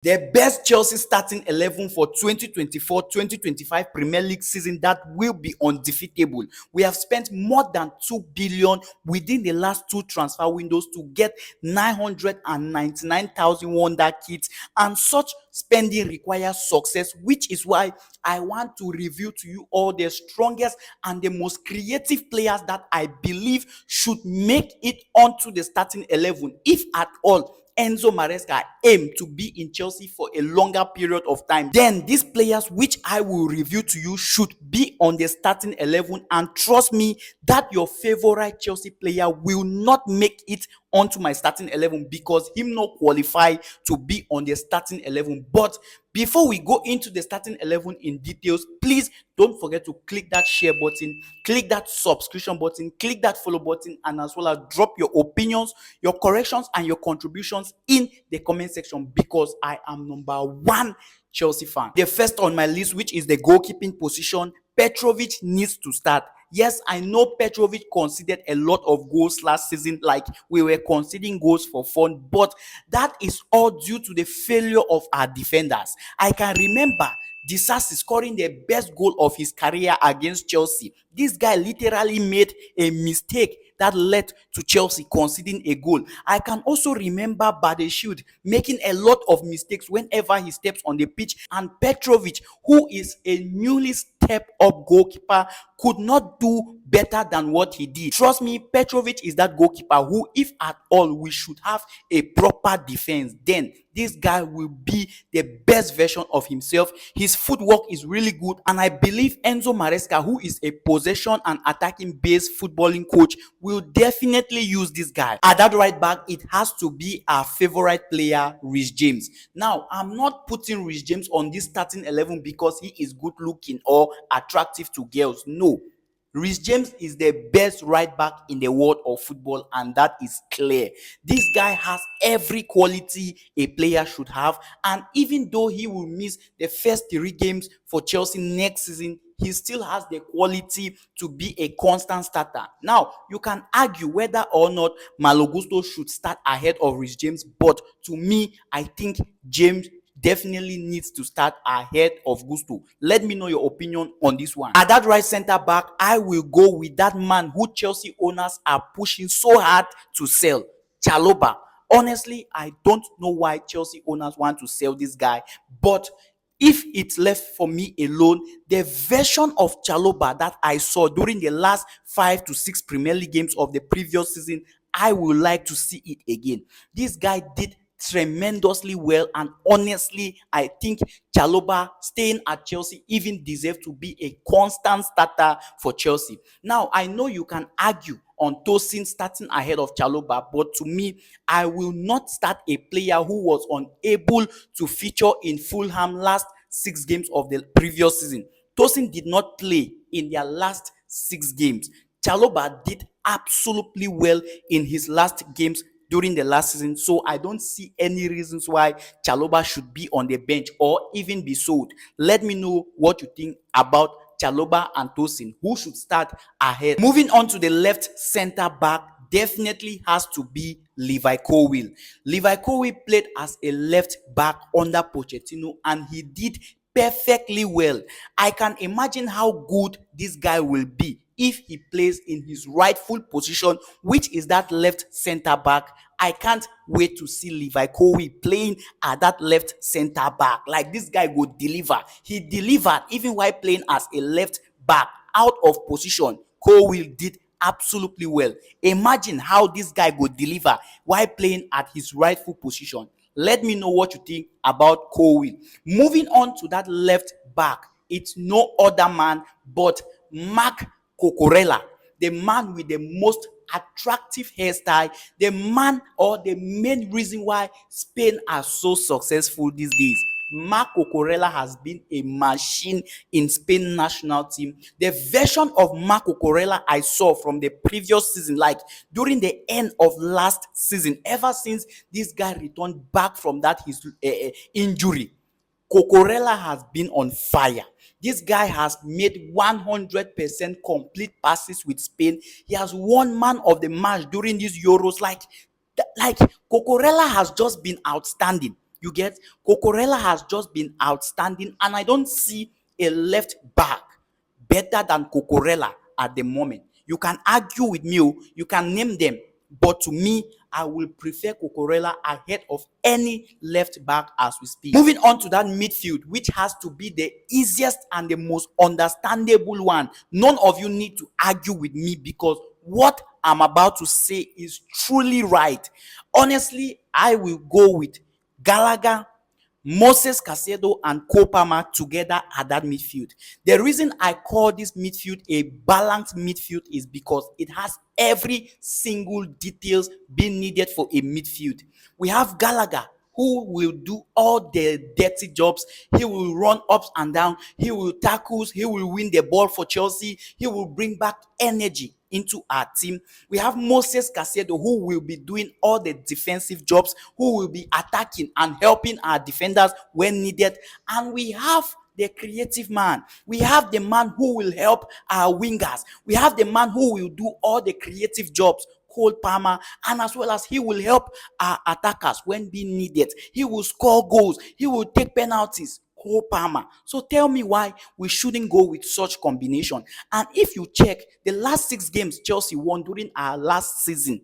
The best Chelsea starting 11 for 2024-2025 Premier League season that will be undefeatable. We have spent more than 2 billion within the last two transfer windows to get 999,000 wonder kits, and such spending requires success, which is why I want to review to you all the strongest and the most creative players that I believe should make it onto the starting 11, if at all Enzo Maresca aim to be in Chelsea for a longer period of time. Then these players which I will review to you should be on the starting 11, and trust me that your favorite Chelsea player will not make it onto my starting 11 because him not qualify to be on the starting 11. But before we go into the starting 11 in details, please don't forget to click that share button, click that subscription button, click that follow button, and as well as drop your opinions, your corrections, and your contributions in the comment section, because I am number one Chelsea fan. The first on my list, which is the goalkeeping position, Petrovic needs to start. Yes, I know Petrovic conceded a lot of goals last season, like we were conceding goals for fun, but that is all due to the failure of our defenders. I can remember Disasi scoring the best goal of his career against Chelsea. This guy literally made a mistake that led to Chelsea conceding a goal. I can also remember Badeshield making a lot of mistakes whenever he steps on the pitch, and Petrovic, who is a newly stepped up goalkeeper, could not do better than what he did. Trust me, Petrovic is that goalkeeper who, if at all we should have a proper defense, then this guy will be the best version of himself. His footwork is really good, and I believe Enzo Maresca, who is a possession and attacking based footballing coach, will definitely use this guy. At that right back, it has to be our favorite player, Reece James. Now, I'm not putting Reece James on this starting 11 because he is good looking or attractive to girls. No. Reece James is the best right back in the world of football, and that is clear. This guy has every quality a player should have, and even though he will miss the first 3 games for Chelsea next season, he still has the quality to be a constant starter. Now, you can argue whether or not Malo Gusto should start ahead of Reece James, but to me, I think James definitely needs to start ahead of Gusto. Let me know your opinion on this one. At that right center back, I will go with that man who Chelsea owners are pushing so hard to sell, Chalobah. Honestly, I don't know why Chelsea owners want to sell this guy, but if it's left for me alone, the version of Chalobah that I saw during the last 5 to 6 Premier League games of the previous season, I would like to see it again. This guy did tremendously well, and honestly, I think Chalobah staying at Chelsea even deserves to be a constant starter for Chelsea. Now, I know you can argue on Tosin starting ahead of Chalobah, but to me, I will not start a player who was unable to feature in Fulham last 6 games of the previous season. Tosin did not play in their last 6 games. Chalobah did absolutely well in his last games during the last season, so I don't see any reasons why Chalobah should be on the bench or even be sold. Let me know what you think about Chalobah and Tosin. Who should start ahead? Moving on to the left center back, definitely has to be Levi Colwill. Levi Colwill played as a left back under Pochettino, and he did perfectly well. I can imagine how good this guy will be if he plays in his rightful position, which is that left center back. I can't wait to see Levi Colwill playing at that left center back. Like, this guy will deliver. He delivered even while playing as a left back out of position. Colwill did absolutely well. Imagine how this guy would deliver while playing at his rightful position. Let me know what you think about Colwill. Moving on to that left back, it's no other man but Marc Cucurella, the man with the most attractive hairstyle, the man or the main reason why Spain are so successful these days. Marc Cucurella has been a machine in Spain national team. The version of Marc Cucurella I saw from the previous season, like during the end of last season, ever since this guy returned back from that his injury, Cucurella has been on fire. This guy has made 100% complete passes with Spain. He has won man of the match during these Euros. Like Cucurella has just been outstanding. You get, Cocorella has just been outstanding, and I don't see a left back better than Cocorella at the moment. You can argue with me, oh, you can name them, but to me, I will prefer Cocorella ahead of any left back as we speak. Moving on to that midfield, which has to be the easiest and the most understandable one. None of you need to argue with me because what I'm about to say is truly right. Honestly, I will go with Gallagher, Moses Casedo, and Kopama together at that midfield. The reason I call this midfield a balanced midfield is because it has every single details being needed for a midfield. We have Gallagher, who will do all the dirty jobs. He will run ups and down. He will tackles. He will win the ball for Chelsea. He will bring back energy into our team. We have Moses Casedo, who will be doing all the defensive jobs, who will be attacking and helping our defenders when needed. And we have the creative man. We have the man who will help our wingers. We have the man who will do all the creative jobs, Cole Palmer, and as well as he will help our attackers when being needed. He will score goals. He will take penalties. Cole Palmer. So tell me why we shouldn't go with such combination. And if you check the last 6 games Chelsea won during our last season,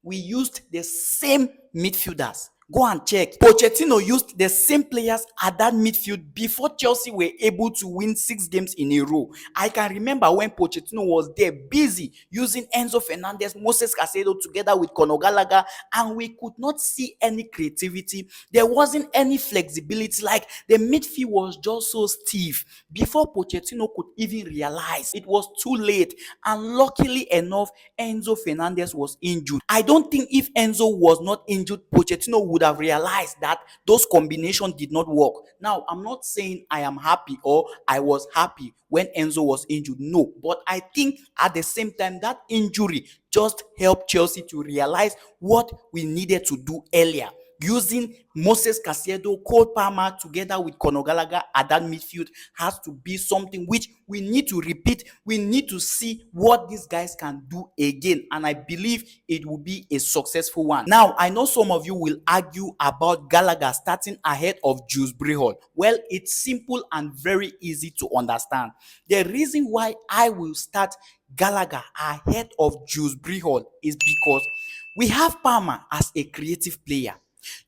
we used the same midfielders. Go and check. Pochettino used the same players at that midfield before Chelsea were able to win 6 games in a row. I can remember when Pochettino was there busy using Enzo Fernandez, Moses Casedo together with Conor Gallagher, and we could not see any creativity. There wasn't any flexibility. Like, the midfield was just so stiff. Before Pochettino could even realize, it was too late. And luckily enough, Enzo Fernandez was injured. I don't think if Enzo was not injured, Pochettino would have realized that those combinations did not work. Now, I'm not saying I am happy or I was happy when Enzo was injured. No, but I think at the same time, that injury just helped Chelsea to realize what we needed to do earlier. Using Moses Casedo, Cole Palmer together with Conor Gallagher at that midfield has to be something which we need to repeat. We need to see what these guys can do again, and I believe it will be a successful one. Now, I know some of you will argue about Gallagher starting ahead of Jules Brihol. Well, it's simple and very easy to understand. The reason why I will start Gallagher ahead of Jules Brihol is because we have Palmer as a creative player.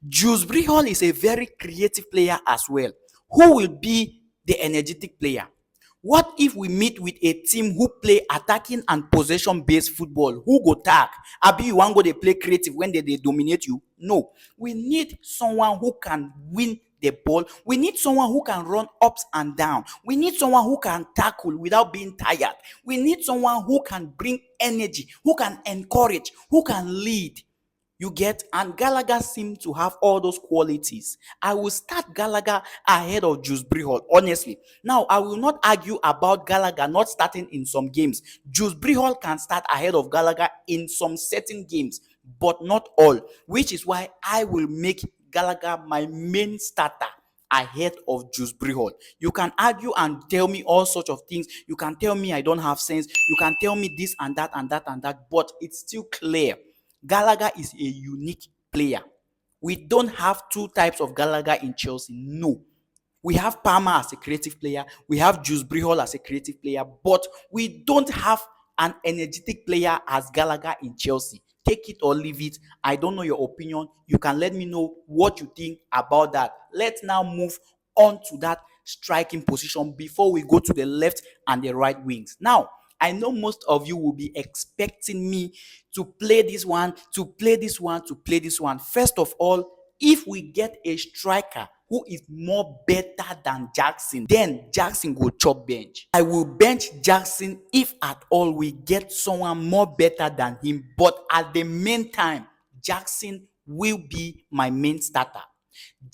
Jules Brihol is a very creative player as well. Who will be the energetic player? What if we meet with a team who play attacking and possession-based football? Who go tag? Abi you wan go dey play creative when they dominate you? No. We need someone who can win the ball. We need someone who can run ups and down. We need someone who can tackle without being tired. We need someone who can bring energy, who can encourage, who can lead. You get? And Gallagher seems to have all those qualities. I will start Gallagher ahead of Jules Brihol, honestly. Now, I will not argue about Gallagher not starting in some games. Jules Brihol can start ahead of Gallagher in some certain games, but not all, which is why I will make Gallagher my main starter ahead of Jules Brihol. You can argue and tell me all sorts of things. You can tell me I don't have sense. You can tell me this and that and that and that, but it's still clear. Gallagher is a unique player. We don't have 2 types of Gallagher in Chelsea. No. We have Palmer as a creative player. We have Jules Brihol as a creative player. But we don't have an energetic player as Gallagher in Chelsea. Take it or leave it. I don't know your opinion. You can let me know what you think about that. Let's now move on to that striking position before we go to the left and the right wings. Now, I know most of you will be expecting me to play this one, to play this one, to play this one. First of all, if we get a striker who is more better than Jackson, then Jackson will chop bench. I will bench Jackson if at all we get someone more better than him. But at the meantime, Jackson will be my main starter.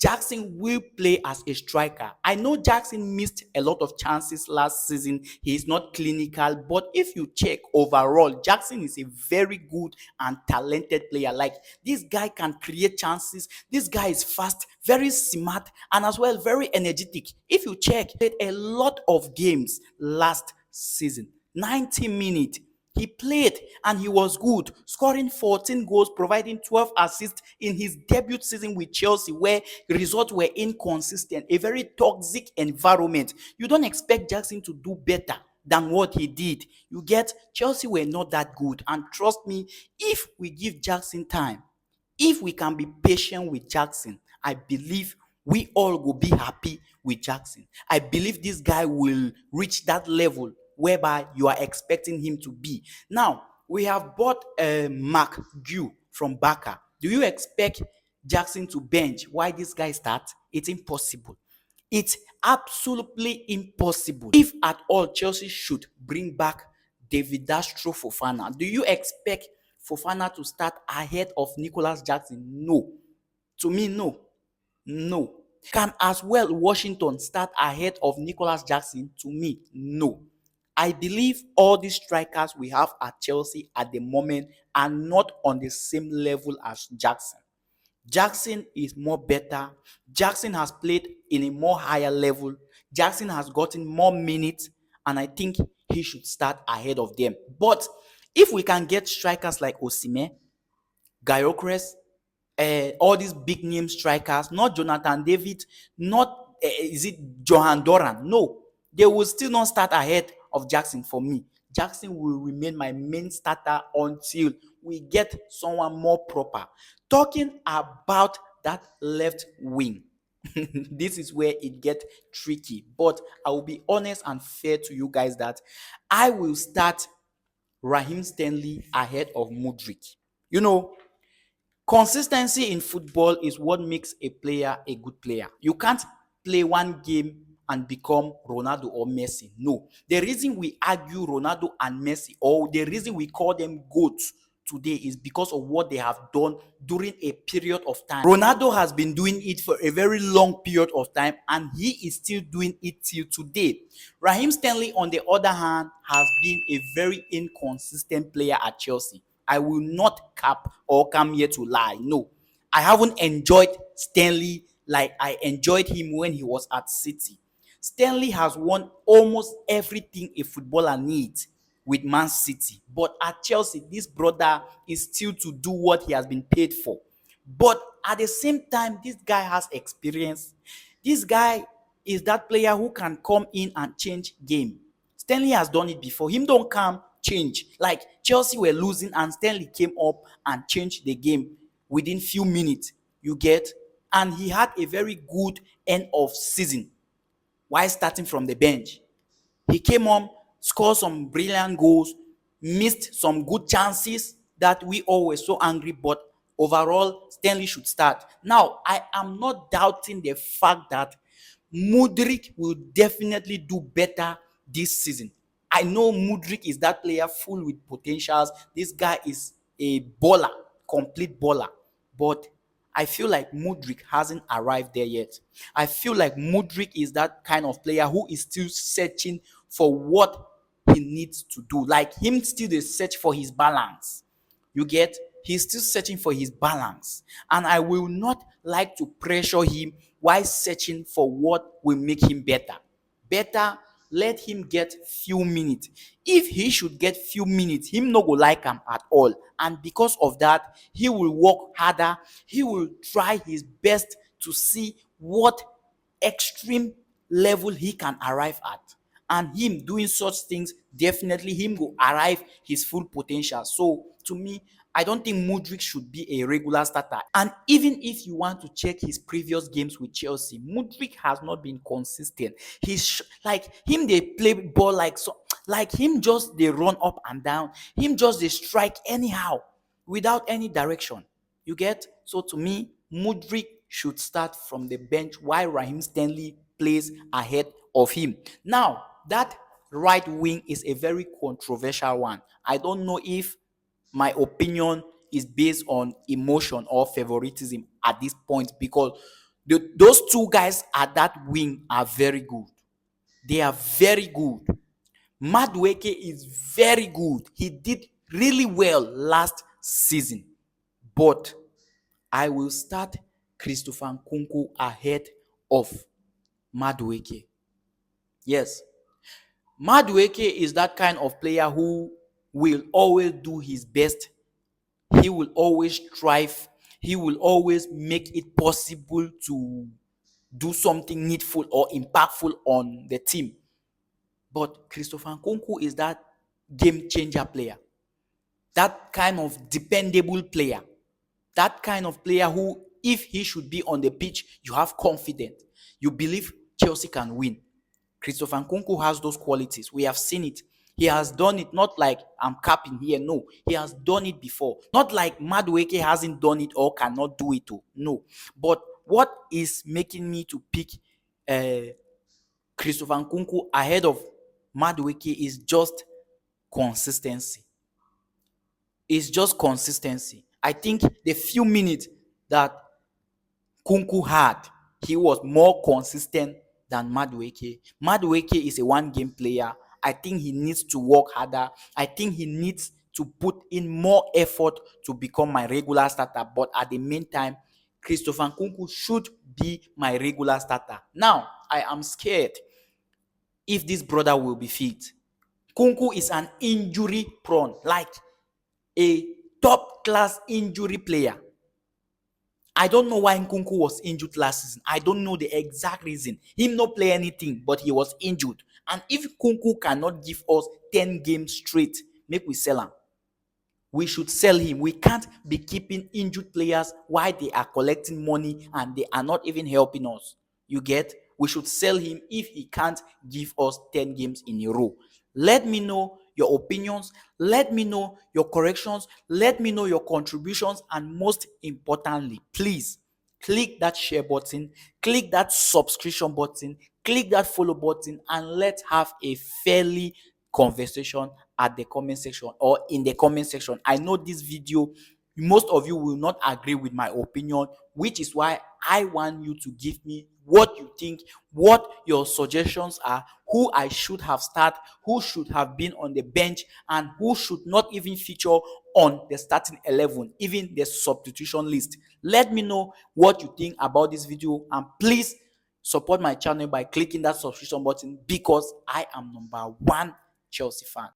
Jackson will play as a striker. I know Jackson missed a lot of chances last season. He is not clinical, but if you check overall, Jackson is a very good and talented player. Like, this guy can create chances. This guy is fast, very smart, and as well very energetic. If you check, he played a lot of games last season. 90 minutes. He played and he was good, scoring 14 goals, providing 12 assists in his debut season with Chelsea, where results were inconsistent, a very toxic environment. You don't expect Jackson to do better than what he did. You get, Chelsea were not that good. And trust me, if we give Jackson time, if we can be patient with Jackson, I believe we all will be happy with Jackson. I believe this guy will reach that level whereby you are expecting him to be. Now, we have bought Mark Gu from Barca. Do you expect Jackson to bench? Why this guy start? It's impossible. It's absolutely impossible. If at all Chelsea should bring back David Dastro Fofana, do you expect Fofana to start ahead of Nicholas Jackson? No. To me, no. No. Can as well Washington start ahead of Nicholas Jackson? To me, no. I believe all these strikers we have at Chelsea at the moment are not on the same level as Jackson. Jackson is more better. Jackson has played in a more higher level. Jackson has gotten more minutes, and I think he should start ahead of them. But if we can get strikers like Osimhen, Gyökeres, all these big name strikers, not Jonathan David, not is it Johan Doran? No, they will still not start ahead of Jackson for me. Jackson will remain my main starter until we get someone more proper. Talking about that left wing, this is where it gets tricky. But I will be honest and fair to you guys that I will start Raheem Stanley ahead of Mudryk. You know, consistency in football is what makes a player a good player. You can't play one game and become Ronaldo or Messi. No. The reason we argue Ronaldo and Messi, or the reason we call them GOATs today, is because of what they have done during a period of time. Ronaldo has been doing it for a very long period of time, and he is still doing it till today. Raheem Stanley, on the other hand, has been a very inconsistent player at Chelsea. I will not cap or come here to lie. No, I haven't enjoyed Stanley like I enjoyed him when he was at City. Stanley has won almost everything a footballer needs with Man City. But at Chelsea, this brother is still to do what he has been paid for. But at the same time, this guy has experience. This guy is that player who can come in and change game. Stanley has done it before. Him don't come change. Like Chelsea were losing and Stanley came up and changed the game within few minutes. You get? And he had a very good end of season while starting from the bench. He came on, scored some brilliant goals, missed some good chances that we all were so angry, but overall, Stanley should start. Now, I am not doubting the fact that Mudryk will definitely do better this season. I know Mudryk is that player full with potentials. This guy is a baller, complete baller. But I feel like Mudryk hasn't arrived there yet. I feel like Mudryk is that kind of player who is still searching for what he needs to do. Like him still dey search for his balance. You get? He's still searching for his balance. And I will not like to pressure him while searching for what will make him better. Better let him get few minutes. If he should get few minutes, him no go like am at all. And because of that, he will work harder. He will try his best to see what extreme level he can arrive at. And him doing such things, definitely him will arrive his full potential. So to me, I don't think Mudryk should be a regular starter. And even if you want to check his previous games with Chelsea, Mudryk has not been consistent. Like him, they play ball like him just they run up and down. Him just they strike anyhow without any direction. You get? So to me, Mudryk should start from the bench while Raheem Stanley plays ahead of him. Now, that right wing is a very controversial one. I don't know if my opinion is based on emotion or favoritism at this point, because those two guys at that wing are very good. They are very good. Madueke is very good. He did really well last season. But I will start Christopher Nkunku ahead of Madueke. Yes. Madueke is that kind of player who will always do his best. He will always strive. He will always make it possible to do something needful or impactful on the team. But Christopher Nkunku is that game changer player, that kind of dependable player, that kind of player who, if he should be on the pitch, you have confidence. You believe Chelsea can win. Christopher Nkunku has those qualities. We have seen it. He has done it, not like I'm capping here. No, he has done it before. Not like Madueke hasn't done it or cannot do it too. No. But what is making me to pick uh, Christopher Nkunku ahead of Madueke is just consistency. It's just consistency. I think the few minutes that Kunku had, he was more consistent than Madueke. Madueke is a one-game player. I think he needs to work harder. I think he needs to put in more effort to become my regular starter. But at the meantime, Christopher Kunku should be my regular starter. Now, I am scared if this brother will be fit. Kunku is an injury prone, like a top class injury player. I don't know why Nkunku was injured last season. I don't know the exact reason. Him not play anything, but he was injured. And if Nkunku cannot give us 10 games straight, make we sell him. We should sell him. We can't be keeping injured players while they are collecting money and they are not even helping us. You get? We should sell him if he can't give us 10 games in a row. Let me know your opinions. Let me know your corrections. Let me know your contributions. And most importantly, please click that share button, click that subscription button, click that follow button, and let's have a fairly conversation at the comment section or in the comment section. I know this video, most of you will not agree with my opinion, which is why I want you to give me what you think, what your suggestions are, who I should have started, who should have been on the bench, and who should not even feature on the starting 11, even the substitution list. Let me know what you think about this video, and please support my channel by clicking that subscription button because I am number one Chelsea fan.